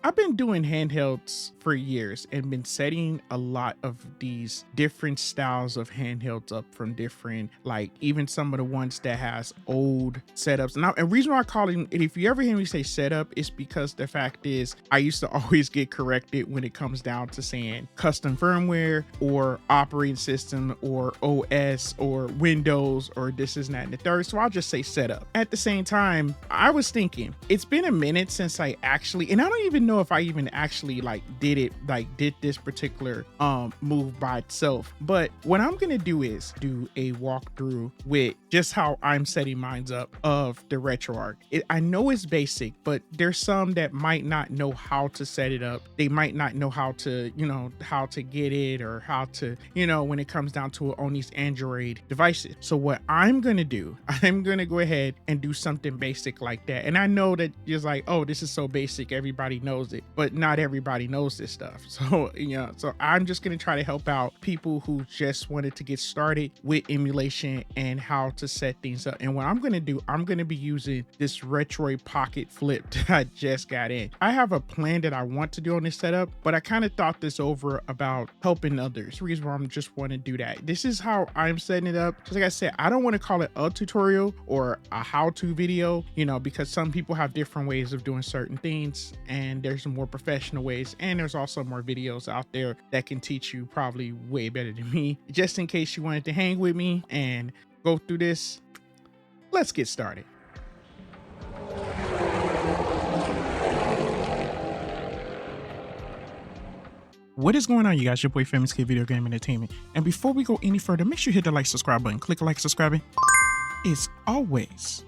I've been doing handhelds for years and been setting a lot of these different styles of handhelds up from different, like even some of the ones that has old setups. And reason why I call it, if you ever hear me say setup, it's because the fact is I used to always get corrected when it comes down to saying custom firmware or operating system or OS or Windows or this is that and the third. So I'll just say setup. At the same time, I was thinking it's been a minute since I actually, and I don't even know if I even actually did this particular move by itself. But what I'm gonna do is do a walkthrough with just how I'm setting mines up of the Retroarch. I know it's basic, but there's some that might not know how to set it up. They might not know how to, how to get it or how to, when it comes down to it on these Android devices. So what I'm gonna do, I'm gonna go ahead and do something basic like that. And I know that you're like, oh, this is so basic, everybody knows it, but not everybody knows this stuff. So, so I'm just gonna try to help out people who just wanted to get started with emulation and how to set things up. And what I'm gonna do, I'm gonna be using this Retroid Pocket Flip that I just got in. I have a plan that I want to do on this setup, but I kind of thought this over about helping others. The reason why I'm just want to do that. This is how I'm setting it up. Just like I said, I don't want to call it a tutorial or a how-to video, because some people have different ways of doing certain things and there's more professional ways. And there's also more videos out there that can teach you probably way better than me. Just in case you wanted to hang with me and go through this, let's get started. What is going on, you guys? Your boy Famous Kid Video Game Entertainment. And before we go any further, make sure you hit the like, subscribe button. Click like, subscribing. It's always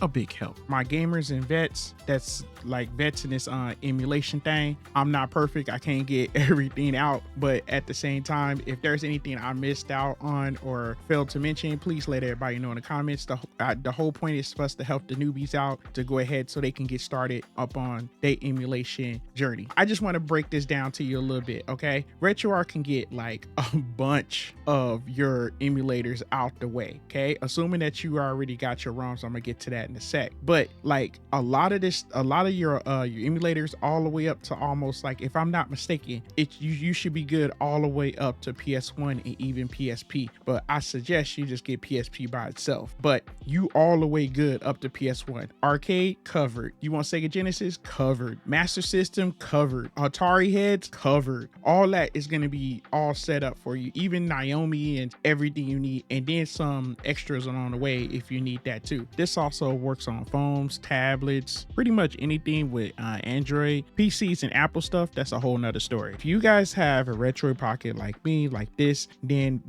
a big help. My gamers and vets, that's like vets in this emulation thing. I'm not perfect. I can't get everything out, but at the same time, if there's anything I missed out on or failed to mention, please let everybody know in the comments. The whole point is for us to help the newbies out to go ahead so they can get started up on their emulation journey. I just want to break this down to you a little bit, okay? Retroarch can get like a bunch of your emulators out the way, okay? Assuming that you already got your ROMs, I'm gonna get to that in a sec. But like a lot of your emulators all the way up to almost, like, if I'm not mistaken, you should be good all the way up to PS1 and even PSP. But I suggest you just get PSP by itself. But you all the way good up to PS1. Arcade covered. You want Sega Genesis? Covered. Master System? Covered. Atari heads? Covered. All that is going to be all set up for you. Even Naomi and everything you need. And then some extras on the way if you need that too. This also works on phones, tablets, pretty much anything with Android, PCs, and Apple stuff. That's a whole nother story. If you guys have a Retroid Pocket like me, like this, then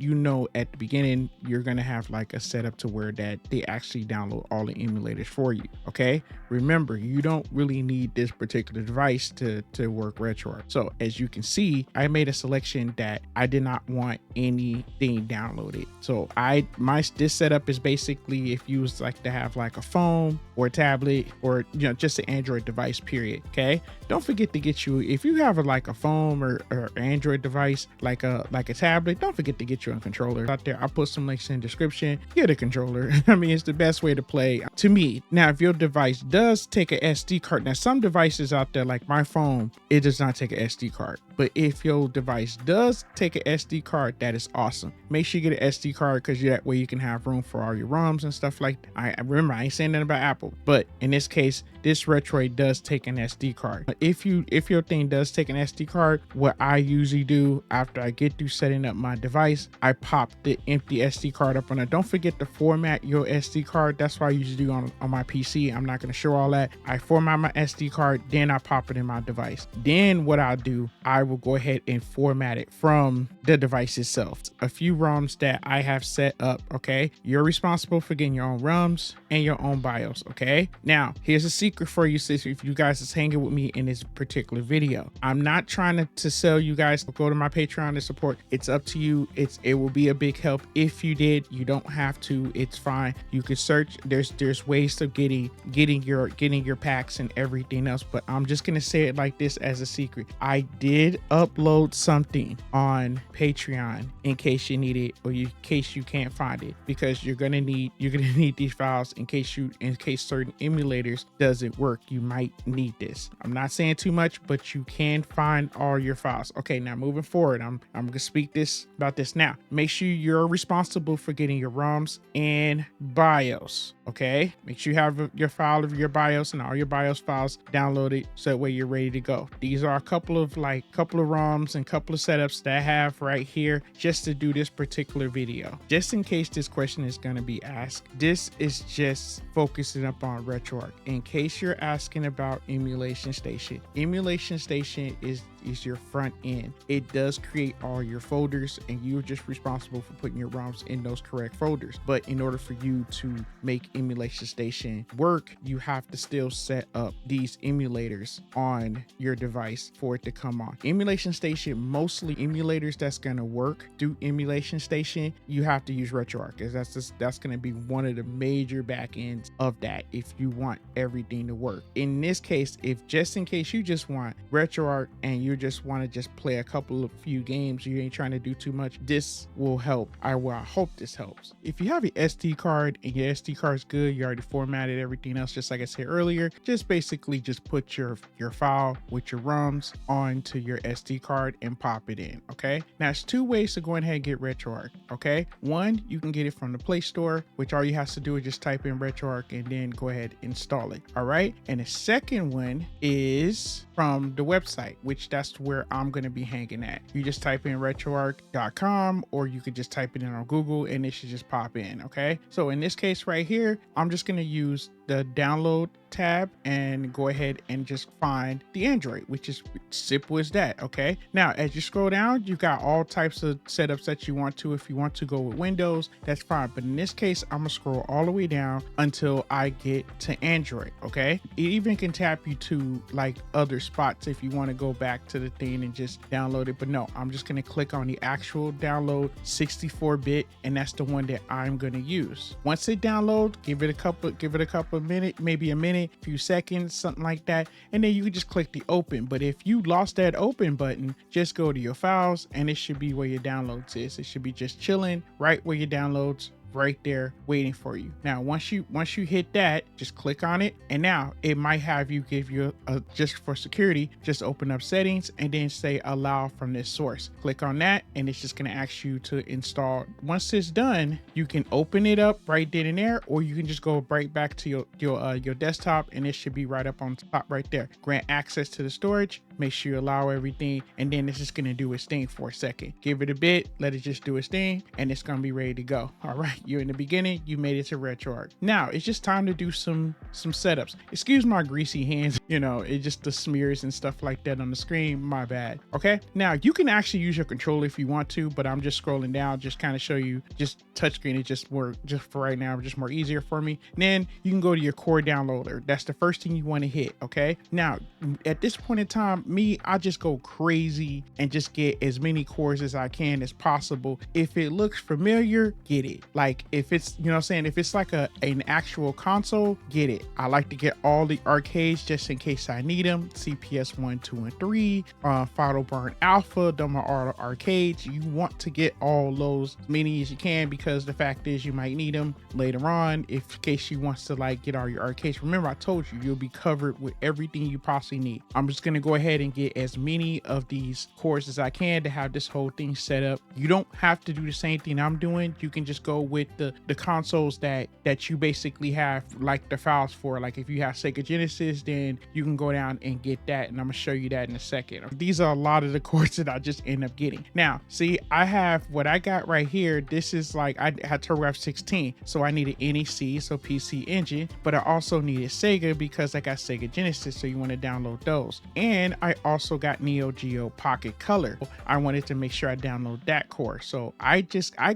at the beginning you're gonna have like a setup to where that they actually download all the emulators for you. Okay, remember, you don't really need this particular device to work Retroarch. So as you can see, I made a selection that I did not want anything downloaded. So this setup is basically if you was like to have like a phone or a tablet or just an Android device, period. Okay, don't forget to get you, if you have like a phone or Android device like a tablet, don't forget to get you a controller out there. I'll put some links in the description. Get a controller. I mean, it's the best way to play to me. Now, if your device does take a SD card, now some devices out there like my phone, it does not take a SD card. But if your device does take an SD card, that is awesome. Make sure you get an SD card because that way you can have room for all your ROMs and stuff like that. I remember, I ain't saying nothing about Apple, but in this case, this Retroid does take an SD card. If your thing does take an SD card, what I usually do after I get through setting up my device, I pop the empty SD card up on it. Don't forget to format your SD card. That's what I usually do on my PC. I'm not going to show all that. I format my SD card, then I pop it in my device. Then what I'll do, I will go ahead and format it from the device itself. A few ROMs that I have set up, okay? You're responsible for getting your own ROMs and your own BIOS, okay? Now, here's a secret for you, sis, if you guys is hanging with me in this particular video. I'm not trying to sell you guys to go to my Patreon to support. It's up to you. It will be a big help if you did. You don't have to. It's fine. You can search. There's ways of getting your you're getting your packs and everything else. But I'm just gonna say it like this as a secret. I did upload something on Patreon in case you need it, or in case you can't find it, because you're gonna need these files in case certain emulators doesn't work. You might need this. I'm not saying too much, but you can find all your files. Okay, now moving forward, I'm gonna speak about this now. Make sure you're responsible for getting your ROMs and BIOS. Okay, make sure you have your file of your BIOS and all your BIOS files downloaded, so that way you're ready to go. These are a couple of ROMs and couple of setups that I have right here just to do this particular video. Just in case this question is going to be asked, this is just focusing up on Retroarch. In case you're asking about Emulation Station is your front end. It does create all your folders, and you're just responsible for putting your ROMs in those correct folders. But in order for you to make Emulation Station work, you have to still set up these emulators on your device for it to come on. Emulation Station, mostly emulators that's going to work through Emulation Station, you have to use Retroarch, because that's going to be one of the major back ends of that if you want everything to work. In this case, if just in case you just want Retroarch and you just want to just play a few games, you ain't trying to do too much, this will help. I hope this helps. If you have your SD card and your SD card's good, you already formatted everything else, just like I said earlier, just basically just put your file with your ROMs onto your SD card and pop it in. Okay, now there's two ways to go ahead and get Retroarch. Okay, one, you can get it from the Play Store, which all you have to do is just type in Retroarch and then go ahead and install it. All right, and the second one is from the website, which that's where I'm going to be hanging at. You just type in retroarch.com, or you could just type it in on Google and it should just pop in. Okay, so in this case right here, I'm just going to use the download tab and go ahead and just find the Android, which is simple as that. Okay, now as you scroll down, you've got all types of setups that you want to. If you want to go with Windows, that's fine, but in this case I'm gonna scroll all the way down until I get to Android. Okay, it even can tap you to like other spots if you want to go back to the thing and just download it, but no, I'm just gonna click on the actual download 64-bit, and that's the one that I'm gonna use. Once it downloads, give it a couple of minutes, maybe a minute, few seconds, something like that, and then you can just click the open. But if you lost that open button, just go to your files and it should be where your downloads is. It should be just chilling right where your downloads, right there waiting for you. Now once you hit that, just click on it, and now it might have you give you a just for security, just open up settings and then say allow from this source. Click on that and it's just going to ask you to install. Once it's done, you can open it up right then and there, or you can just go right back to your desktop and it should be right up on top right there. Grant access to the storage, make sure you allow everything, and then it's just going to do its thing for a second. Give it a bit, let it just do its thing, and it's going to be ready to go. All right, you're in the beginning, you made it to Retroarch. Now it's just time to do some setups. Excuse my greasy hands, you know, it just the smears and stuff like that on the screen, my bad. Okay, now you can actually use your controller if you want to, but I'm just scrolling down, just kind of show you, just touchscreen is just more, just for right now, just more easier for me. And then you can go to your core downloader. That's the first thing you want to hit. Okay, now at this point in time, I just go crazy and just get as many cores as I can as possible. If it looks familiar, get it. Like if it's, you know what I'm saying, if it's like an actual console, get it. I like to get all the arcades just in case I need them. CPS 1, 2, and 3, Final Burn Alpha, them are all the arcades. You want to get all those many as you can, because the fact is you might need them later on in case you want to like get all your arcades. Remember, I told you, you'll be covered with everything you possibly need. I'm just going to go ahead and get as many of these cores as I can to have this whole thing set up. You don't have to do the same thing I'm doing. You can just go with the consoles that you basically have like the files for. Like if you have Sega Genesis, then you can go down and get that, and I'm gonna show you that in a second. These are a lot of the cores that I just end up getting. Now see, I have what I got right here. This is like, I had TurboGrafx 16, so I needed NEC, so PC Engine, but I also needed Sega because I got Sega Genesis, so you want to download those. And I also got Neo Geo Pocket Color. I wanted to make sure I download that core, so I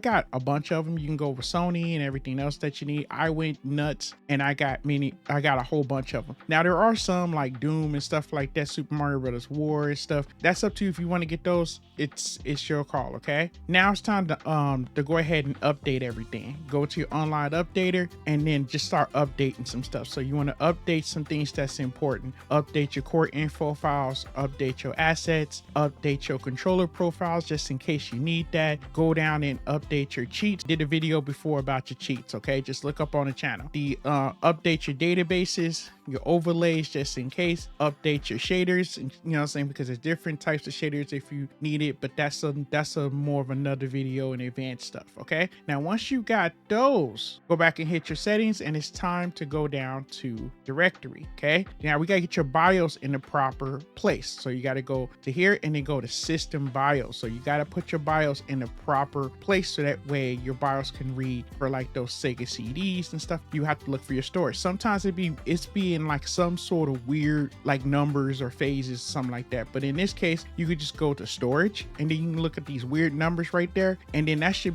got a bunch of them. You can go over Sony and everything else that you need. I went nuts and I got a whole bunch of them. Now there are some like Doom and stuff like that, Super Mario Brothers War and stuff. That's up to you if you want to get those. It's your call. Okay, now it's time to go ahead and update everything. Go to your online updater and then just start updating some stuff. So you want to update some things that's important. Update your core info files, update your assets, update your controller profiles just in case you need that. Go down and update your cheats. Did a video before about your cheats. Okay, just look up on the channel. Update your databases, your overlays just in case. Update your shaders, you know what I'm saying, because there's different types of shaders if you need it, but that's a more of another video and advanced stuff. Okay, now once you got those, go back and hit your settings and it's time to go down to directory. Okay, now we gotta get your BIOS in the proper place. So you got to go to here and then go to system BIOS. So you got to put your BIOS in the proper place so that way your BIOS can read for like those Sega CDs and stuff. You have to look for your storage. Sometimes it's being like some sort of weird like numbers or phases, something like that. But in this case, you could just go to storage and then you can look at these weird numbers right there. And then that's going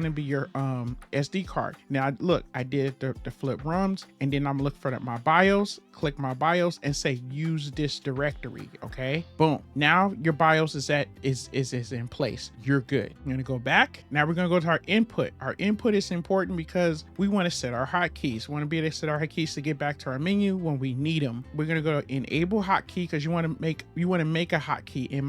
to be your SD card. Now look, I did the flip ROMs and then I'm looking for my BIOS, click my BIOS and say use this directory. Okay, boom. Now your BIOS is in place. You're good. I'm gonna go back. Now we're gonna go to our input. Our input is important because we want to set our hotkeys. We want to be able to set our hotkeys to get back to our menu when we need them. We're gonna go to enable hotkey because you want to make a hotkey. In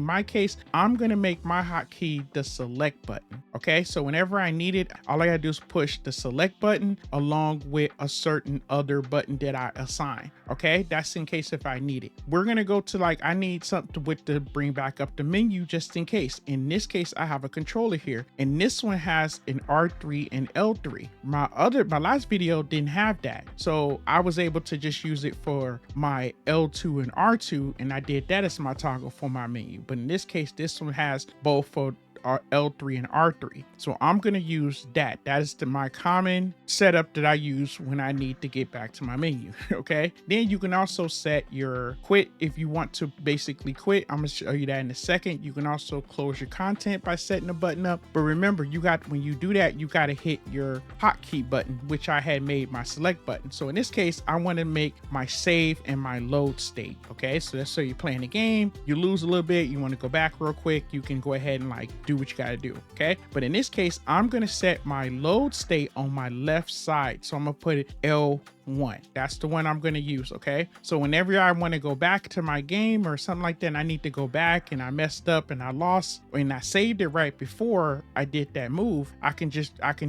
my case, I'm gonna make my hotkey the select button. Okay, so whenever I need it, all I gotta do is push the select button along with a certain other button that I assign. Okay, that's in case if I need it. We're gonna go to like, I need something to bring back up the menu just in case. In this case, I have a controller here and this one has an R3 and L3. My last video didn't have that. So I was able to just use it for my L2 and R2 and I did that as my toggle for my menu. But in this case, this one has both for L3 and R3. So I'm going to use that. That is my common setup that I use when I need to get back to my menu. Okay. Then you can also set your quit if you want to basically quit. I'm going to show you that in a second. You can also close your content by setting the button up. But remember, when you do that, you got to hit your hotkey button, which I had made my select button. So in this case, I want to make my save and my load state. Okay. So that's so you're playing the game, you lose a little bit, you want to go back real quick, you can go ahead and like do what you got to do. Okay, but in this case, I'm going to set my load state on my left side, so I'm gonna put it L1. That's the one I'm going to use. Okay, so whenever I want to go back to my game or something like that and I need to go back and I messed up and I lost and I saved it right before I did that move, I can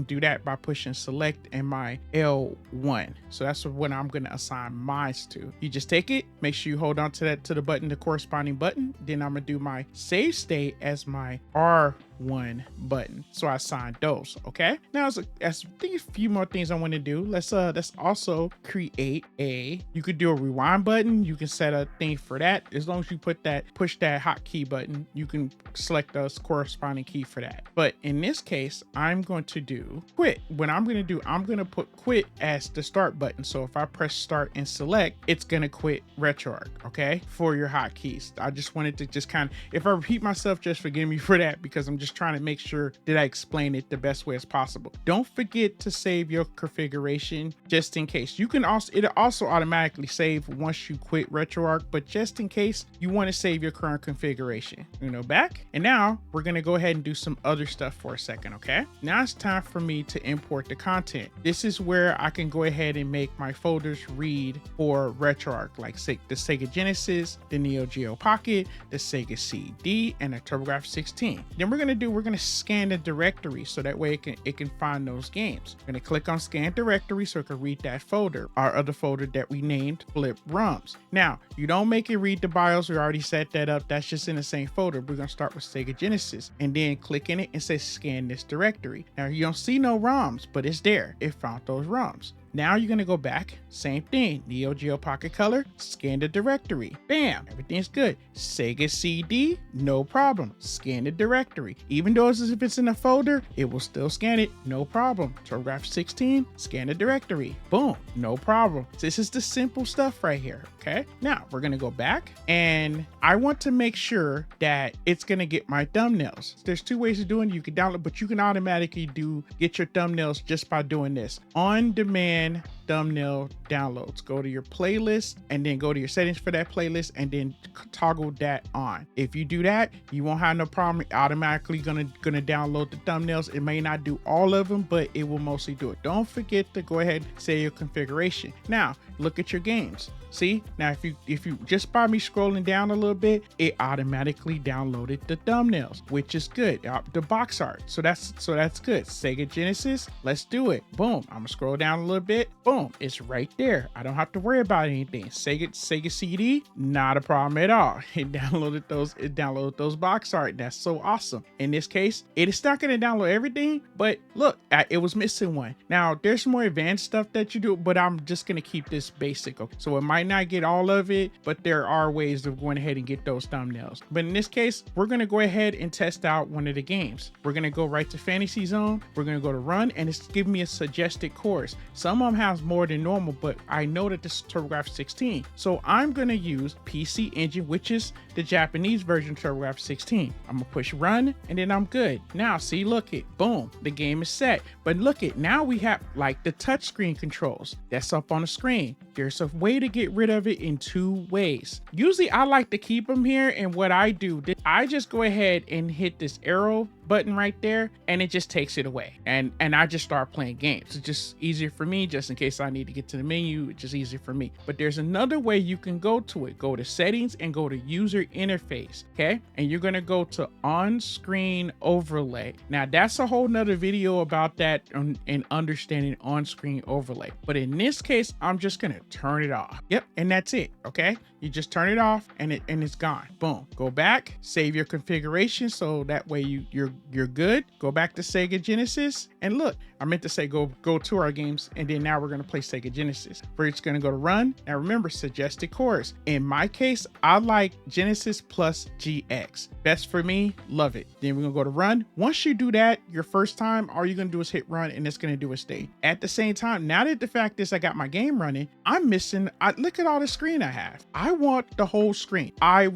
do that by pushing select and my L1. So that's what I'm going to assign mine to. You just take it, make sure you hold on to the button, the corresponding button. Then I'm gonna do my save state as my R1 button. So I assigned those. Okay, now as a few more things I want to do. Let's also create you could do a rewind button. You can set a thing for that. As long as you push that hotkey button, you can select the corresponding key for that. But in this case, I'm going to do quit. What I'm going to do, I'm going to put quit as the start button. So if I press start and select, it's going to quit Retroarch. Okay, for your hotkeys. I just wanted to just kind of, if I repeat myself, just forgive me for that because I'm just trying to make sure that I explain it the best way as possible. Don't forget to save your configuration just in case. It'll also automatically save once you quit Retroarch, but just in case you want to save your current configuration. Back. And now we're going to go ahead and do some other stuff for a second. Okay, now it's time for me to import the content. This is where I can go ahead and make my folders read for Retroarch, like the Sega Genesis, the Neo Geo Pocket, the Sega CD, and the TurboGrafx 16. Then we're going to scan the directory so that way it can find those games. I'm going to click on scan directory so it can read that folder, our other folder that we named Flip ROMs. Now, you don't make it read the BIOS. We already set that up. That's just in the same folder. We're going to start with Sega Genesis and then click in it and say scan this directory. Now, you don't see no ROMs, but it's there. It found those ROMs. Now you're gonna go back, same thing, Neo Geo Pocket Color, scan the directory, bam, everything's good. Sega CD, no problem, scan the directory. Even though as if it's in a folder, it will still scan it, no problem. TurboGrafx 16, scan the directory, boom, no problem. This is the simple stuff right here, okay? Now we're gonna go back, and I want to make sure that it's gonna get my thumbnails. There's two ways of doing it. You can download, but you can automatically get your thumbnails just by doing this. On demand thumbnail downloads. Go to your playlist and then go to your settings for that playlist and then toggle that on. If you do that, you won't have no problem. Automatically gonna download the thumbnails. It may not do all of them, but it will mostly do it. Don't forget to go ahead and save your configuration. Now look at your games. See, now if you just by me scrolling down a little bit, it automatically downloaded the thumbnails, which is good. The box art, so that's good. Sega Genesis, let's do it. Boom, I'm gonna scroll down a little bit. Boom, it's right there. I don't have to worry about anything. Sega CD, not a problem at all. It downloaded those box art. That's so awesome. In this case, it is not gonna download everything, but look, it was missing one. Now there's more advanced stuff that you do, but I'm just gonna keep this basic. Okay, so it might not get all of it, but there are ways of going ahead and get those thumbnails. But in this case, we're going to go ahead and test out one of the games. We're going to go right to Fantasy Zone. We're going to go to Run, and it's giving me a suggested course. Some of them have more than normal, but I know that this is TurboGrafx 16. So I'm going to use PC Engine, which is the Japanese version of TurboGrafx 16. I'm going to push Run, and then I'm good. Now, see, look it, boom, the game is set. But look it, now we have like the touchscreen controls. That's up on the screen. There's a way to get rid of it in two ways. Usually I like to keep them here, and what I do, I just go ahead and hit this arrow button right there, and it just takes it away, and I just start playing games. It's just easier for me, just in case I need to get to the menu. It's just easier for me. But there's another way you can go to it. Go to settings and go to user interface, okay? And you're gonna go to on-screen overlay. Now that's a whole nother video about that and understanding on-screen overlay, but in this case I'm just gonna turn it off. Yep, and that's it. Okay, you just turn it off and it's gone. Boom. Go back, save your configuration so that way you're good. Go back to Sega Genesis, and look, I meant to say go to our games, and then now we're gonna play Sega Genesis. We're just gonna go to Run. Now remember, suggested course. In my case, I like Genesis plus GX. Best for me, love it. Then we're gonna go to Run. Once you do that your first time, all you're gonna do is hit Run, and it's gonna do a state. At the same time, now that the fact is I got my game running, I'm missing, look at all the screen I have. I want the whole screen. I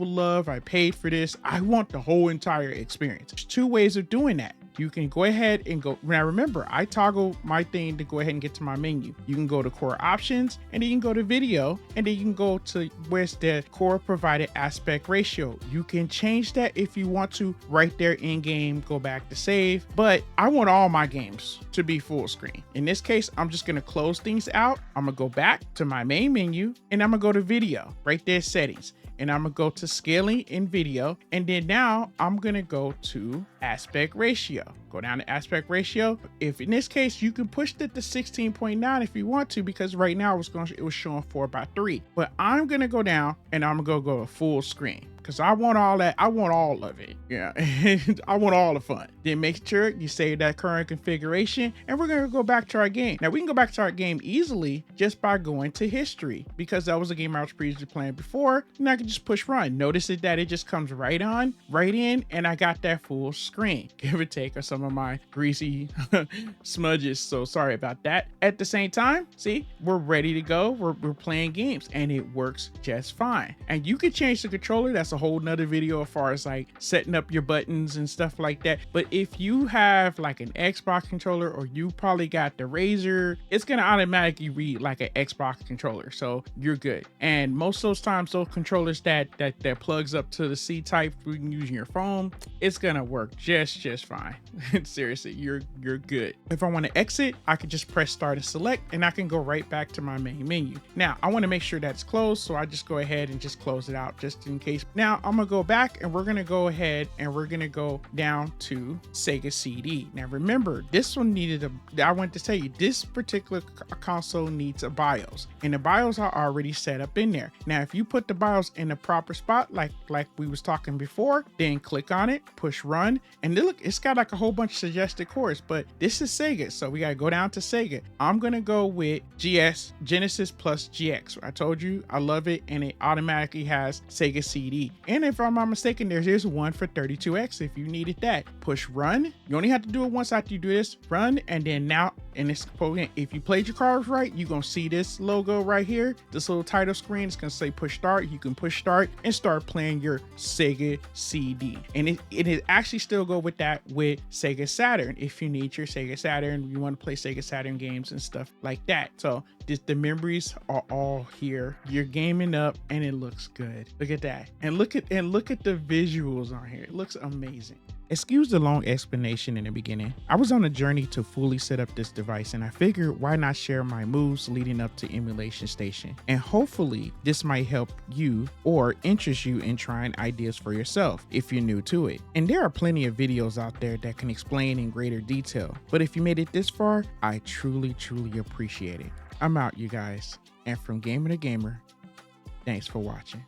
paid for this. I want the whole entire experience. There's two ways of doing that. You can go ahead and go. Now remember, I toggle my thing to go ahead and get to my menu. You can go to core options, and then you can go to video, and then you can go to where's the core provided aspect ratio. You can change that if you want to right there in game. Go back to save, but I want all my games to be full screen. In this case, I'm just gonna close things out. I'm gonna go back to my main menu, and I'm gonna go to video right there, settings, and I'm gonna go to scaling in video, and then now I'm gonna go to aspect ratio. Go down to aspect ratio. If in this case you can push it to 16.9 if you want to, because right now it was showing 4:3, but I'm gonna go down and I'm gonna go to full screen, because I want all that. I want all of it. Yeah, I want all the fun. Then make sure you save that current configuration, and we're gonna go back to our game. Now we can go back to our game easily just by going to history, because that was a game I was previously playing before, and I can just push Run. Notice that it just comes right in, and I got that full screen, give or take, or some of my greasy smudges. So sorry about that. At the same time, see, we're ready to go. We're playing games, and it works just fine. And you can change the controller. That's a whole nother video as far as like setting up your buttons and stuff like that. But if you have like an Xbox controller, or you probably got the Razer, it's gonna automatically read like an Xbox controller, so you're good. And most of those times, those controllers that plugs up to the C type using your phone, it's gonna work just fine. Seriously, you're good. If I want to exit, I can just press start and select, and I can go right back to my main menu. Now I want to make sure that's closed, so I just go ahead and just close it out just in case. Now now I'm gonna go back and we're gonna go ahead and we're gonna go down to Sega CD. Now remember, this one needed I want to tell you, this particular console needs a BIOS, and the BIOS are already set up in there. Now if you put the BIOS in the proper spot, like we was talking before, then click on it, push run, and look, it's got like a whole bunch of suggested cores, but this is Sega, so we gotta go down to Sega. I'm gonna go with Genesis plus GX. I told you I love it, and it automatically has Sega CD. And if I'm not mistaken, there's one for 32X if you needed that. Push run. You only have to do it once after you do this. Run, and then now in this program, if you played your cards right, you're gonna see this logo right here, this little title screen. It's gonna say push start. You can push start and start playing your Sega CD. And it actually still go with that with Sega Saturn if you need your Sega Saturn, you want to play Sega Saturn games and stuff like that. So the memories are all here. You're gaming up and it looks good. Look at that. And look at the visuals on here. It looks amazing. Excuse the long explanation in the beginning. I was on a journey to fully set up this device, and I figured why not share my moves leading up to Emulation Station. And hopefully this might help you or interest you in trying ideas for yourself if you're new to it. And there are plenty of videos out there that can explain in greater detail. But if you made it this far, I truly appreciate it. I'm out, you guys. And from gamer to gamer, thanks for watching.